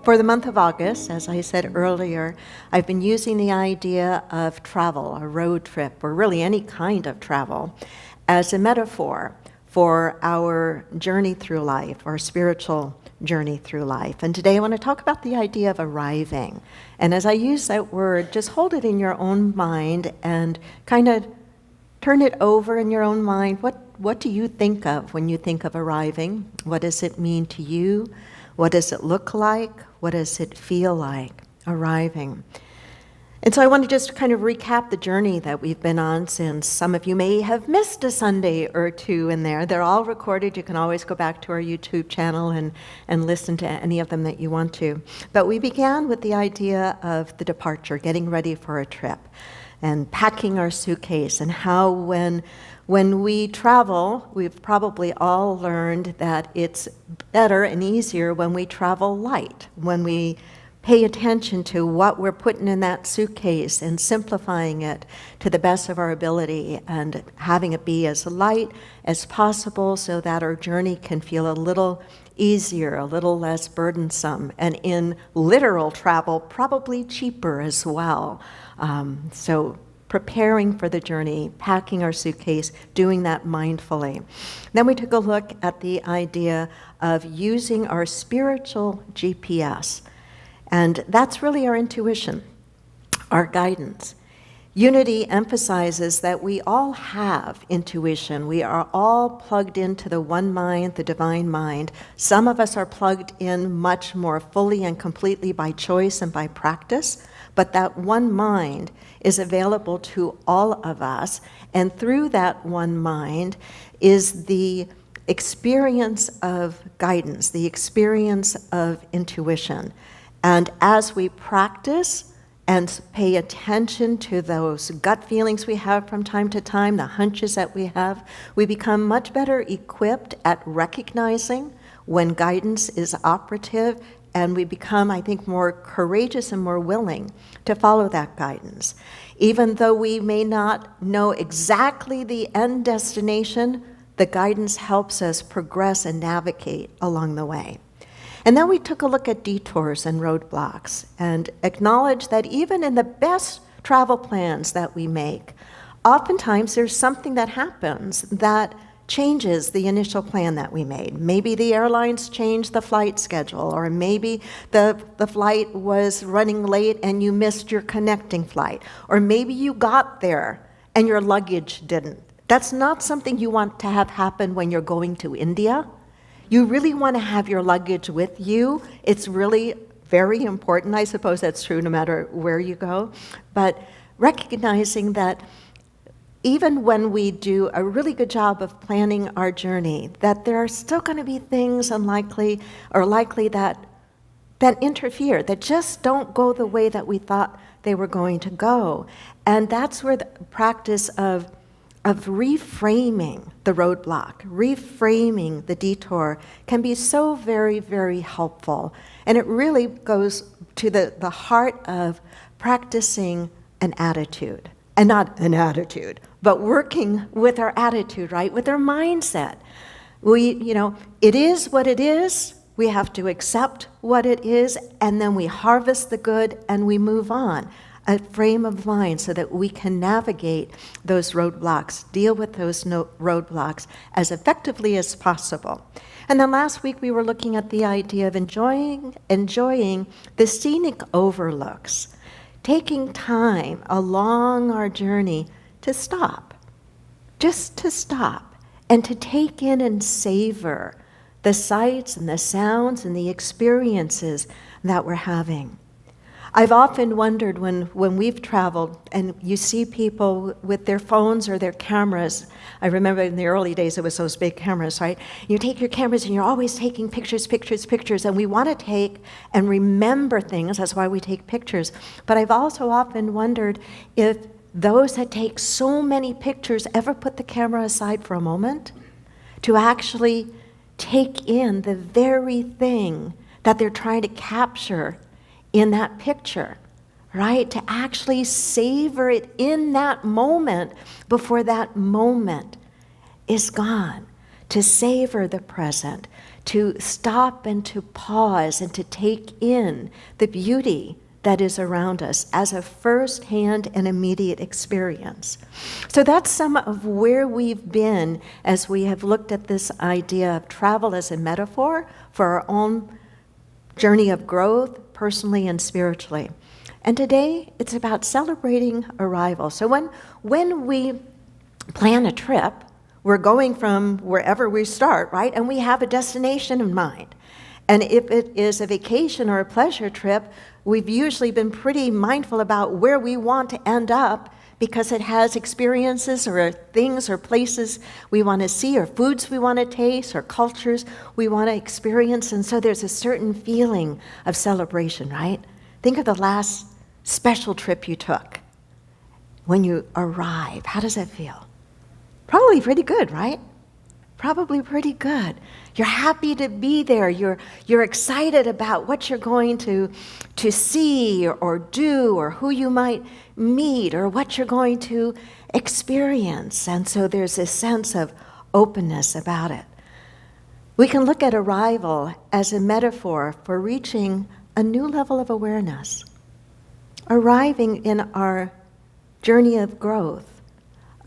For the month of August, as I said earlier, I've been using the idea of travel, a road trip, or really any kind of travel, as a metaphor for our journey through life, our spiritual journey through life. And today I want to talk about the idea of arriving. And as I use that word, just hold it in your own mind and kind of turn it over in your own mind. What do you think of when you think of arriving? What does it mean to you? What does it look like? What does it feel like arriving? And so I want to just kind of recap the journey that we've been on since. Some of you may have missed a Sunday or two in there. They're all recorded. You can always go back to our YouTube channel and listen to any of them that you want to. But we began with the idea of the departure, getting ready for a trip, and packing our suitcase, and how when we travel, we've probably all learned that it's better and easier when we travel light, when we pay attention to what we're putting in that suitcase and simplifying it to the best of our ability and having it be as light as possible so that our journey can feel a little easier, a little less burdensome, and in literal travel, probably cheaper as well. So preparing for the journey, packing our suitcase, doing that mindfully. Then we took a look at the idea of using our spiritual GPS. And that's really our intuition, our guidance. Unity emphasizes that we all have intuition. We are all plugged into the one mind, the divine mind. Some of us are plugged in much more fully and completely by choice and by practice, but that one mind is available to all of us. And through that one mind is the experience of guidance, the experience of intuition. And as we practice and pay attention to those gut feelings we have from time to time, the hunches that we have, we become much better equipped at recognizing when guidance is operative, and we become, I think, more courageous and more willing to follow that guidance. Even though we may not know exactly the end destination, the guidance helps us progress and navigate along the way. And then we took a look at detours and roadblocks and acknowledged that even in the best travel plans that we make, oftentimes there's something that happens that changes the initial plan that we made. Maybe the airlines changed the flight schedule, or maybe the flight was running late and you missed your connecting flight, or maybe you got there and your luggage didn't. That's not something you want to have happen when you're going to India. You really want to have your luggage with you. It's really very important. I suppose that's true no matter where you go. But recognizing that even when we do a really good job of planning our journey, that there are still going to be things likely that interfere, that just don't go the way that we thought they were going to go. And that's where the practice of reframing the roadblock, reframing the detour can be so very, very helpful. And it really goes to the heart of practicing an attitude. And not an attitude, but working with our attitude, right? With our mindset. It is what it is. We have to accept what it is, and then we harvest the good and we move on. A frame of mind so that we can navigate those roadblocks, deal with those roadblocks as effectively as possible. And then last week we were looking at the idea of enjoying the scenic overlooks, taking time along our journey to stop, just to stop, and to take in and savor the sights and the sounds and the experiences that we're having. I've often wondered when we've traveled and you see people with their phones or their cameras. I remember in the early days it was those big cameras, right? You take your cameras and you're always taking pictures, and we want to take and remember things. That's why we take pictures. But I've also often wondered if those that take so many pictures ever put the camera aside for a moment to actually take in the very thing that they're trying to capture in that picture, right? To actually savor it in that moment before that moment is gone. To savor the present, to stop and to pause and to take in the beauty that is around us as a first-hand and immediate experience. So that's some of where we've been as we have looked at this idea of travel as a metaphor for our own journey of growth, personally and spiritually. And today, it's about celebrating arrival. So when we plan a trip, we're going from wherever we start, right? And we have a destination in mind. And if it is a vacation or a pleasure trip, we've usually been pretty mindful about where we want to end up because it has experiences or things or places we want to see or foods we want to taste or cultures we want to experience. And so there's a certain feeling of celebration, right? Think of the last special trip you took. When you arrive, how does that feel? Probably pretty good, right? Probably pretty good. You're happy to be there. You're excited about what you're going to see or do or who you might meet or what you're going to experience. And so there's this sense of openness about it. We can look at arrival as a metaphor for reaching a new level of awareness, arriving in our journey of growth,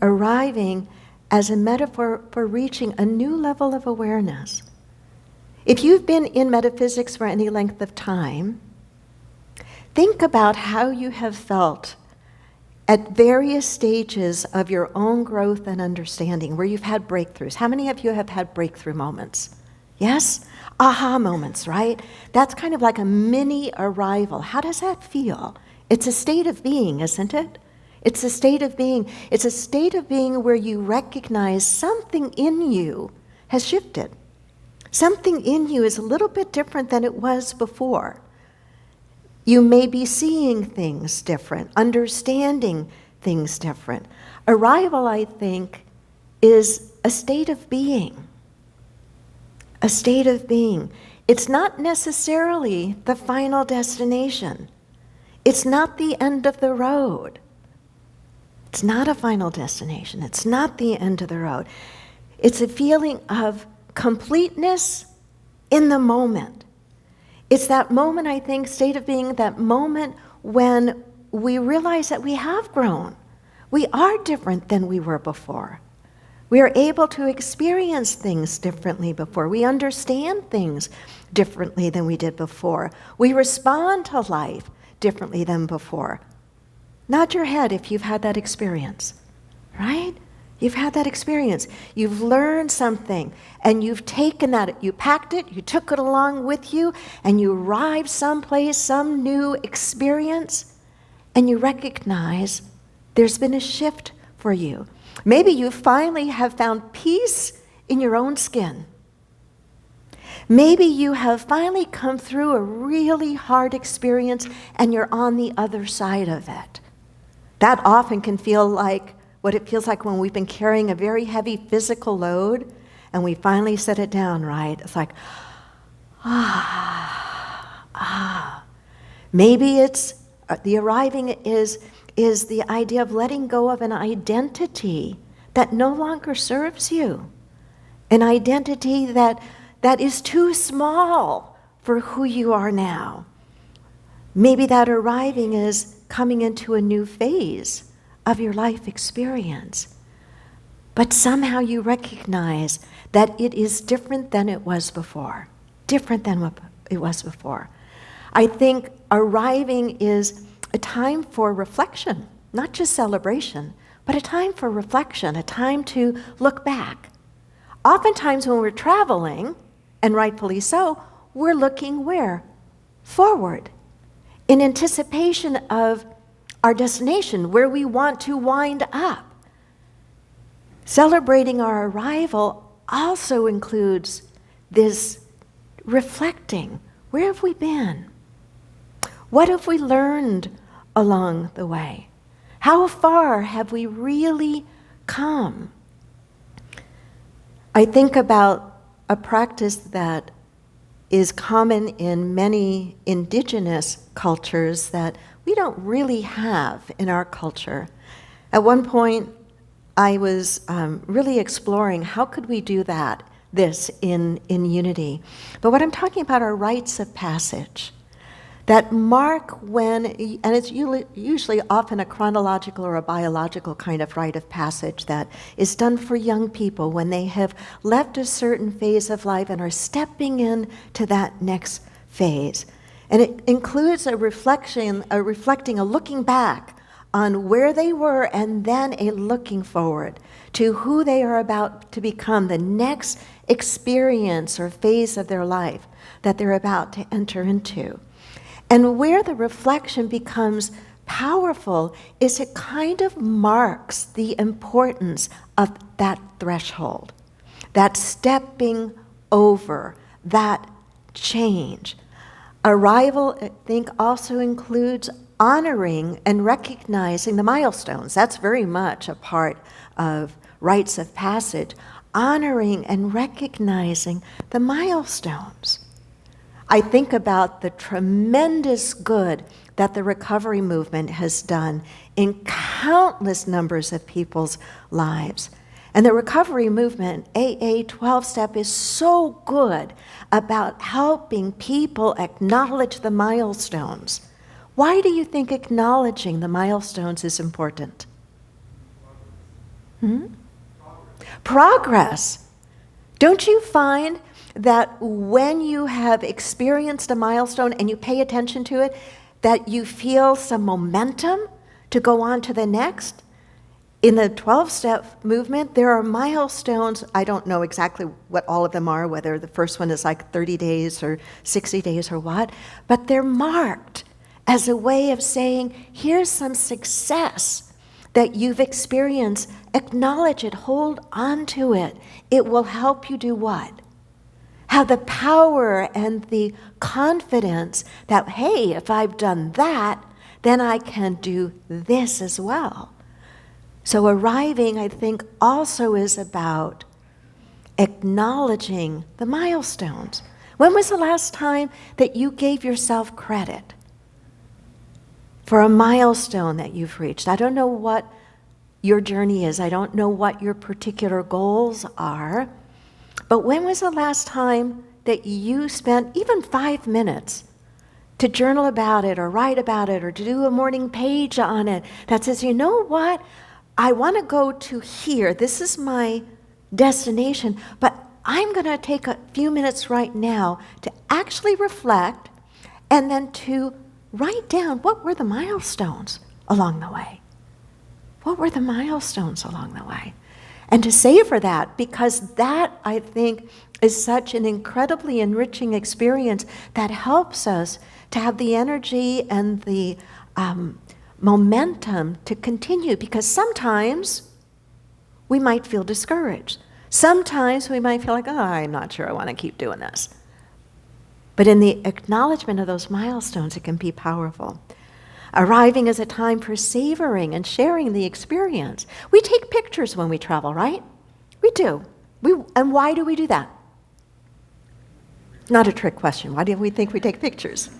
arriving as a metaphor for reaching a new level of awareness. If you've been in metaphysics for any length of time, think about how you have felt at various stages of your own growth and understanding, where you've had breakthroughs. How many of you have had breakthrough moments? Yes? Aha moments, right? That's kind of like a mini arrival. How does that feel? It's a state of being, isn't it? It's a state of being. It's a state of being where you recognize something in you has shifted. Something in you is a little bit different than it was before. You may be seeing things different, understanding things different. Arrival, I think, is a state of being. A state of being. It's not necessarily the final destination. It's not the end of the road. It's not a final destination. It's not the end of the road. It's a feeling of completeness in the moment. It's that moment, I think, state of being, that moment when we realize that we have grown. We are different than we were before. We are able to experience things differently before. We understand things differently than we did before. We respond to life differently than before. Nod your head if you've had that experience, right? You've had that experience. You've learned something, and you've taken that, you packed it, you took it along with you, and you arrived someplace, some new experience, and you recognize there's been a shift for you. Maybe you finally have found peace in your own skin. Maybe you have finally come through a really hard experience, and you're on the other side of it. That often can feel like what it feels like when we've been carrying a very heavy physical load and we finally set it down, right? It's like, Maybe it's the arriving is the idea of letting go of an identity that no longer serves you, an identity that is too small for who you are now. Maybe that arriving is coming into a new phase of your life experience. But somehow you recognize that it is different than it was before. Different than what it was before. I think arriving is a time for reflection, not just celebration, but a time for reflection, a time to look back. Oftentimes when we're traveling, and rightfully so, we're looking where? Forward, in anticipation of our destination, where we want to wind up. Celebrating our arrival also includes this reflecting. Where have we been? What have we learned along the way? How far have we really come? I think about a practice that is common in many indigenous cultures that we don't really have in our culture. At one point, I was really exploring how could we do that this in unity. But what I'm talking about are rites of passage that mark when, and it's usually often a chronological or a biological kind of rite of passage that is done for young people when they have left a certain phase of life and are stepping into that next phase. And it includes a reflecting, a looking back on where they were and then a looking forward to who they are about to become, the next experience or phase of their life that they're about to enter into. And where the reflection becomes powerful is it kind of marks the importance of that threshold, that stepping over, that change. Arrival, I think, also includes honoring and recognizing the milestones. That's very much a part of rites of passage, honoring and recognizing the milestones. I think about the tremendous good that the recovery movement has done in countless numbers of people's lives. And the recovery movement, AA 12-step, is so good about helping people acknowledge the milestones. Why do you think acknowledging the milestones is important? Progress. Don't you find that when you have experienced a milestone and you pay attention to it, that you feel some momentum to go on to the next? In the 12-step movement, there are milestones. I don't know exactly what all of them are, whether the first one is like 30 days or 60 days or what, but they're marked as a way of saying, here's some success that you've experienced. Acknowledge it, hold on to it. It will help you do what? Have the power and the confidence that, hey, if I've done that, then I can do this as well. So arriving, I think, also is about acknowledging the milestones. When was the last time that you gave yourself credit for a milestone that you've reached? I don't know what your journey is. I don't know what your particular goals are. But when was the last time that you spent even 5 minutes to journal about it or write about it or to do a morning page on it that says, you know what? I want to go to here. This is my destination, but I'm going to take a few minutes right now to actually reflect and then to write down what were the milestones along the way. What were the milestones along the way? And to savor that, because that, I think, is such an incredibly enriching experience that helps us to have the energy and the momentum to continue, because sometimes we might feel discouraged. Sometimes we might feel like, oh, I'm not sure I want to keep doing this. But in the acknowledgement of those milestones, it can be powerful. Arriving is a time for savoring and sharing the experience. We take pictures when we travel, right? We do. And why do we do that? Not a trick question. Why do we think we take pictures?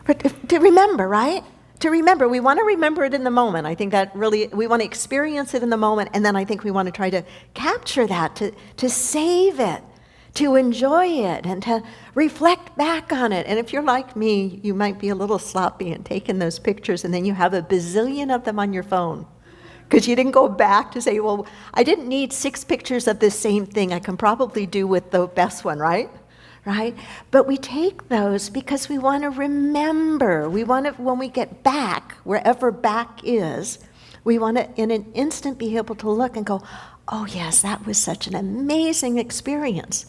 But to remember, right? To remember. We want to remember it in the moment. I think that really, we want to experience it in the moment, and then I think we want to try to capture that, to save it, to enjoy it, and to reflect back on it. And if you're like me, you might be a little sloppy in taking those pictures, and then you have a bazillion of them on your phone because you didn't go back to say, well, I didn't need 6 pictures of this same thing. I can probably do with the best one, right? Right? But we take those because we want to remember. We want to, when we get back, wherever back is, we want to, in an instant, be able to look and go, oh, yes, that was such an amazing experience.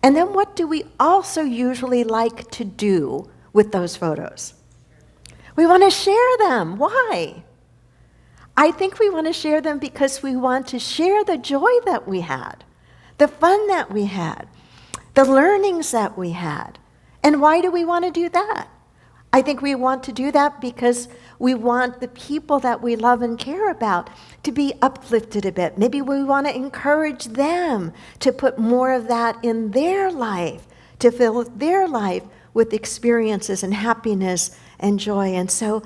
And then what do we also usually like to do with those photos? We want to share them. Why? I think we want to share them because we want to share the joy that we had, the fun that we had, the learnings that we had. And why do we want to do that? I think we want to do that because we want the people that we love and care about to be uplifted a bit. Maybe we want to encourage them to put more of that in their life, to fill their life with experiences and happiness and joy. And so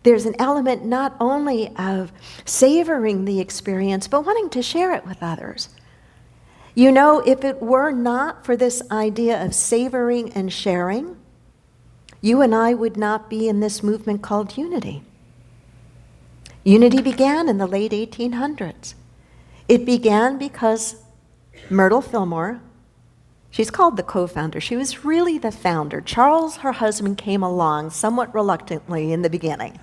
there's an element not only of savoring the experience, but wanting to share it with others. You know, if it were not for this idea of savoring and sharing, you and I would not be in this movement called unity. Unity began in the late 1800s. It began because Myrtle Fillmore, she's called the co-founder, she was really the founder. Charles, her husband, came along somewhat reluctantly in the beginning.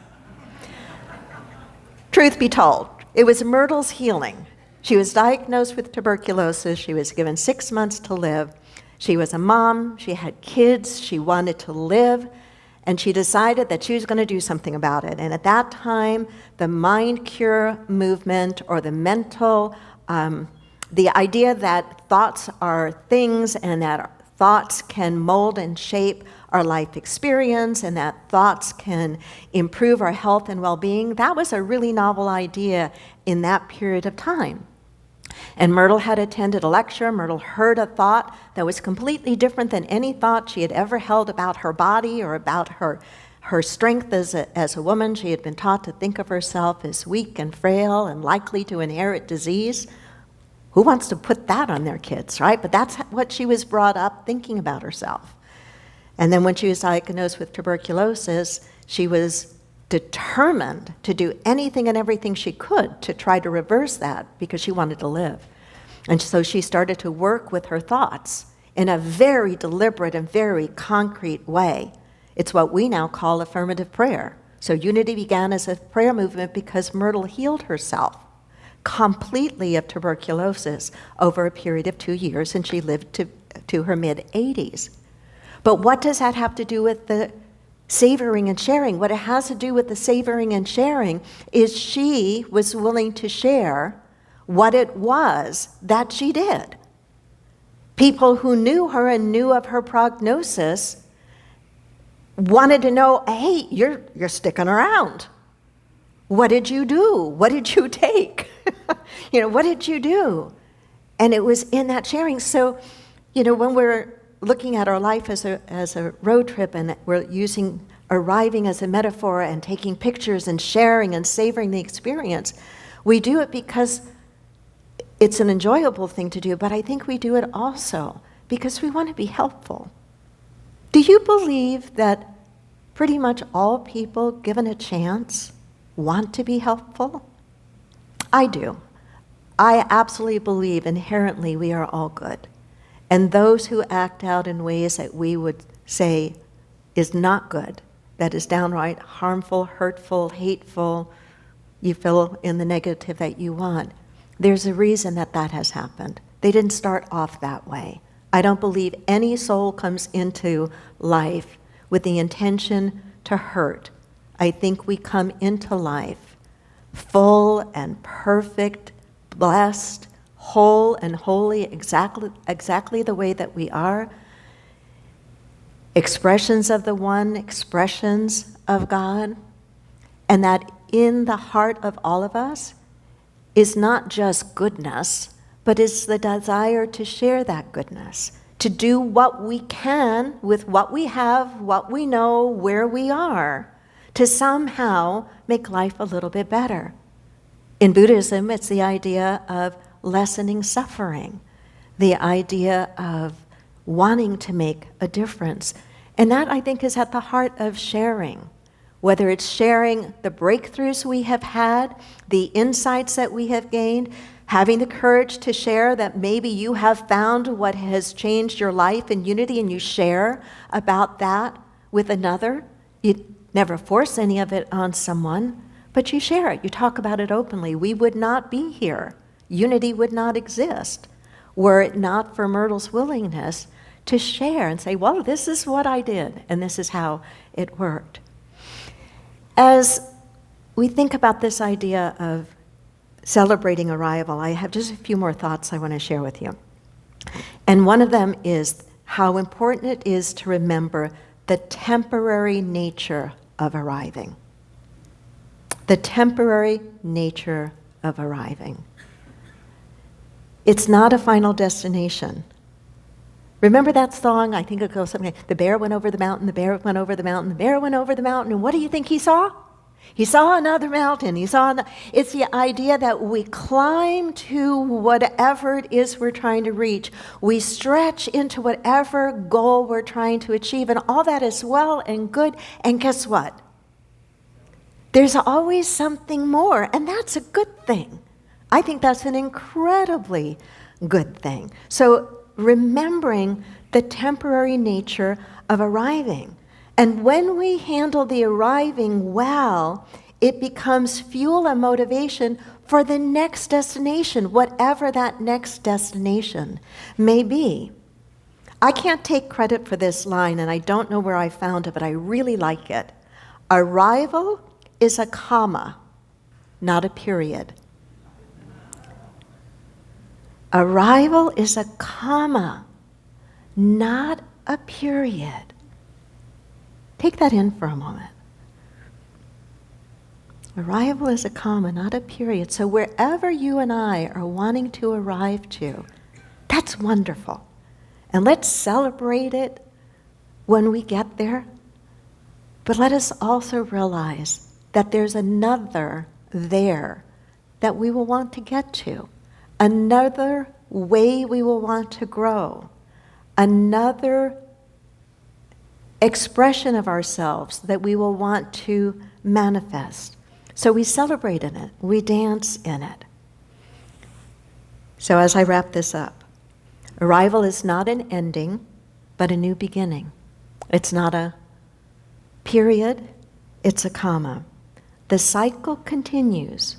Truth be told, it was Myrtle's healing. She was diagnosed with tuberculosis. She was given 6 months to live. She was a mom. She had kids. She wanted to live. And she decided that she was going to do something about it. And at that time, the mind cure movement, or the mental, the idea that thoughts are things and that thoughts can mold and shape our life experience and that thoughts can improve our health and well-being, that was a really novel idea in that period of time. And Myrtle had attended a lecture. Myrtle heard a thought that was completely different than any thought she had ever held about her body or about her strength as a woman. She had been taught to think of herself as weak and frail and likely to inherit disease. Who wants to put that on their kids, right? But that's what she was brought up thinking about herself. And then when she was diagnosed with tuberculosis, she was determined to do anything and everything she could to try to reverse that because she wanted to live. And so she started to work with her thoughts in a very deliberate and very concrete way. It's what we now call affirmative prayer. So Unity began as a prayer movement because Myrtle healed herself completely of tuberculosis over a period of 2 years, and she lived to her mid-80s. But what does that have to do with the savoring and sharing? What it has to do with the savoring and sharing is she was willing to share what it was that she did. People who knew her and knew of her prognosis wanted to know, hey, you're sticking around. What did you do? What did you take? What did you do? And it was in that sharing. So, when we're looking at our life as a road trip and we're using arriving as a metaphor and taking pictures and sharing and savoring the experience, we do it because it's an enjoyable thing to do, but I think we do it also because we want to be helpful. Do you believe that pretty much all people given a chance want to be helpful? I do. I absolutely believe inherently we are all good. And those who act out in ways that we would say is not good, that is downright harmful, hurtful, hateful, you fill in the negative that you want, there's a reason that has happened. They didn't start off that way. I don't believe any soul comes into life with the intention to hurt. I think we come into life full and perfect, blessed, whole and holy, exactly the way that we are. Expressions of the one, expressions of God. And that in the heart of all of us is not just goodness, but is the desire to share that goodness, to do what we can with what we have, what we know, where we are, to somehow make life a little bit better. In Buddhism, it's the idea of lessening suffering, the idea of wanting to make a difference. And that, I think, is at the heart of sharing. Whether it's sharing the breakthroughs we have had, the insights that we have gained, having the courage to share that maybe you have found what has changed your life in Unity and you share about that with another. You never force any of it on someone, but you share it. You talk about it openly. We would not be here. Unity would not exist were it not for Myrtle's willingness to share and say, well, this is what I did, and this is how it worked. As we think about this idea of celebrating arrival, I have just a few more thoughts I want to share with you. And one of them is how important it is to remember the temporary nature of arriving. The temporary nature of arriving. It's not a final destination. Remember that song? I think it goes something like, the bear went over the mountain, the bear went over the mountain, the bear went over the mountain, and what do you think he saw? He saw another mountain. It's the idea that we climb to whatever it is we're trying to reach. We stretch into whatever goal we're trying to achieve, and all that is well and good. And guess what? There's always something more, and that's a good thing. I think that's an incredibly good thing. So remembering the temporary nature of arriving. And when we handle the arriving well, it becomes fuel and motivation for the next destination, whatever that next destination may be. I can't take credit for this line, and I don't know where I found it, but I really like it. Arrival is a comma, not a period. Arrival is a comma, not a period. Take that in for a moment. Arrival is a comma, not a period. So wherever you and I are wanting to arrive to, that's wonderful. And let's celebrate it when we get there. But let us also realize that there's another there that we will want to get to, another way we will want to grow, another expression of ourselves that we will want to manifest. So we celebrate in it, we dance in it. So as I wrap this up, arrival is not an ending, but a new beginning. It's not a period, it's a comma. The cycle continues.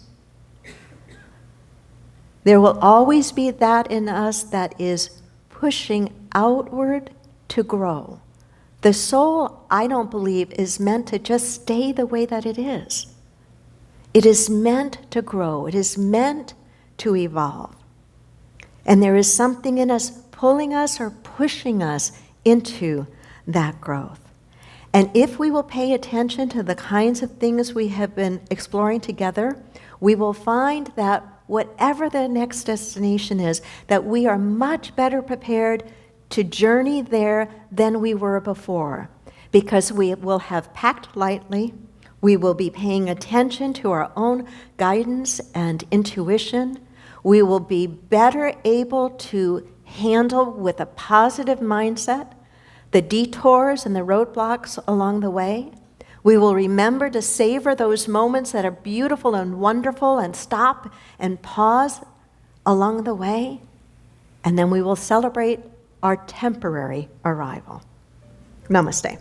There will always be that in us that is pushing outward to grow. The soul, I don't believe, is meant to just stay the way that it is. It is meant to grow. It is meant to evolve. And there is something in us pulling us or pushing us into that growth. And if we will pay attention to the kinds of things we have been exploring together, we will find that whatever the next destination is, that we are much better prepared to journey there than we were before, because we will have packed lightly, we will be paying attention to our own guidance and intuition, we will be better able to handle with a positive mindset the detours and the roadblocks along the way. We will remember to savor those moments that are beautiful and wonderful and stop and pause along the way, and then we will celebrate our temporary arrival. Namaste.